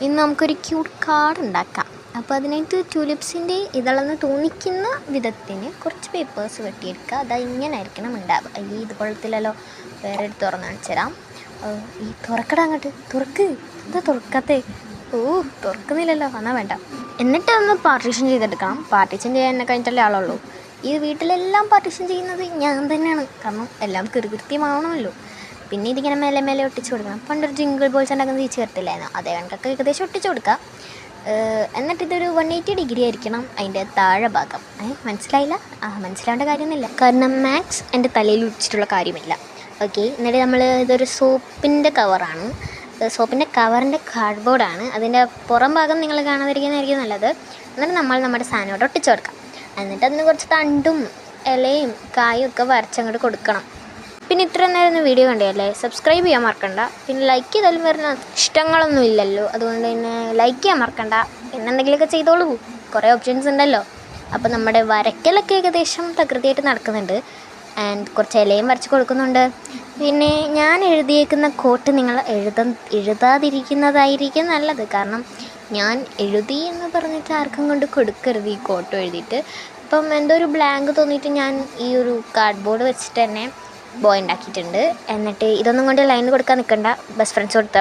ഇന്ന് നമുക്കൊരു cute card ഉണ്ടാക്കാം. അപ്പോൾ അതിനായിട്ട് ട്യൂലിപ്സിൻ്റെ ഇതളെന്ന് തോന്നിക്കുന്ന വിധത്തിന് കുറച്ച് പേപ്പേഴ്സ് വെട്ടിയെടുക്കുക. അത് ഇങ്ങനെ ആയിരിക്കണം ഉണ്ടാവുക. ഈ ഇത് കൊള്ളത്തില്ലല്ലോ, വേറെ എടുത്ത് തുറന്ന് കാണിച്ചു തരാം. ഈ തുറക്കടാ അങ്ങോട്ട്, തുറക്ക്. എന്താ തുറക്കാത്തേ? തുറക്കുന്നില്ലല്ലോ, എന്നാൽ വേണ്ട. എന്നിട്ട് ഒന്ന് പാർട്ടീഷൻ ചെയ്തെടുക്കണം. പാർട്ടീഷൻ ചെയ്യാൻ എന്നെ കഴിഞ്ഞിട്ടല്ലേ ആളുള്ളൂ. ഈ വീട്ടിലെല്ലാം പാർട്ടീഷൻ ചെയ്യുന്നത് ഞാൻ തന്നെയാണ്, കാരണം എല്ലാം കൃത്യമാവണമല്ലോ. പിന്നെ ഇതിങ്ങനെ മേലെ മേലെ ഒട്ടിച്ച് കൊടുക്കണം. പണ്ടൊരു ജിങ്കിൾ ബോൾസ് ഉണ്ടാക്കുന്നത് തിരിച്ച് വരത്തില്ലായിരുന്നു, അതേ കണക്കൊക്കെ ഏകദേശം ഒട്ടിച്ച് കൊടുക്കുക. എന്നിട്ട് ഇതൊരു 180 ഡിഗ്രി ആയിരിക്കണം അതിൻ്റെ താഴെ ഭാഗം. മനസ്സിലായില്ല? മനസ്സിലാവേണ്ട കാര്യമൊന്നുമില്ല, കാരണം മാത്സ് എൻ്റെ തലയിൽ വെച്ചിട്ടുള്ള കാര്യമില്ല. ഓക്കെ. എന്നിട്ട് ഇതൊരു സോപ്പിൻ്റെ കവറാണ്. സോപ്പിൻ്റെ കവറിൻ്റെ കാർഡ്ബോർഡാണ്. അതിൻ്റെ പുറം ഭാഗം നിങ്ങൾ കാണാതിരിക്കുന്നതായിരിക്കും നല്ലത്. എന്നിട്ട് നമ്മുടെ സാധനത്തോട് ഒട്ടിച്ച് കൊടുക്കാം. എന്നിട്ട് അതിന് കുറച്ച് തണ്ടും ഇലയും കായും ഒക്കെ വരച്ചങ്ങോട്ട് കൊടുക്കണം. പിന്നെ ഇത്ര നേരം വീഡിയോ കണ്ടതല്ലേ, സബ്സ്ക്രൈബ് ചെയ്യാൻ മറക്കണ്ട. പിന്നെ ലൈക്ക് ചെയ്താലും വരുന്ന ഇഷ്ടങ്ങളൊന്നും ഇല്ലല്ലോ, അതുകൊണ്ട് തന്നെ ലൈക്ക് ചെയ്യാൻ മറക്കണ്ട. പിന്നെ എന്തെങ്കിലുമൊക്കെ ചെയ്തോളൂ, കുറേ ഓപ്ഷൻസ് ഉണ്ടല്ലോ. അപ്പോൾ നമ്മുടെ വരയ്ക്കലൊക്കെ ഏകദേശം പ്രകൃതിയായിട്ട് നടക്കുന്നുണ്ട്. ആൻഡ് കുറച്ച് ഇലയും വരച്ച് കൊടുക്കുന്നുണ്ട്. പിന്നെ ഞാൻ എഴുതിയേക്കുന്ന കോട്ട് നിങ്ങൾ എഴുതാതിരിക്കുന്നതായിരിക്കും നല്ലത്, കാരണം ഞാൻ എഴുതി എന്ന് പറഞ്ഞിട്ട് ആർക്കും കൊണ്ട് കൊടുക്കരുത് ഈ കോട്ട് എഴുതിയിട്ട്. അപ്പം എന്തോ ഒരു ബ്ലാങ്ക് തോന്നിയിട്ട് ഞാൻ ഈ ഒരു കാർഡ്ബോർഡ് വെച്ചിട്ട് തന്നെ ബോയ് ഉണ്ടാക്കിയിട്ടുണ്ട്. എന്നിട്ട് ഇതൊന്നും കൊണ്ട് ലൈൻ കൊടുക്കാൻ നിൽക്കണ്ട, ബെസ്റ്റ് ഫ്രണ്ട്സ് കൊടുത്താൽ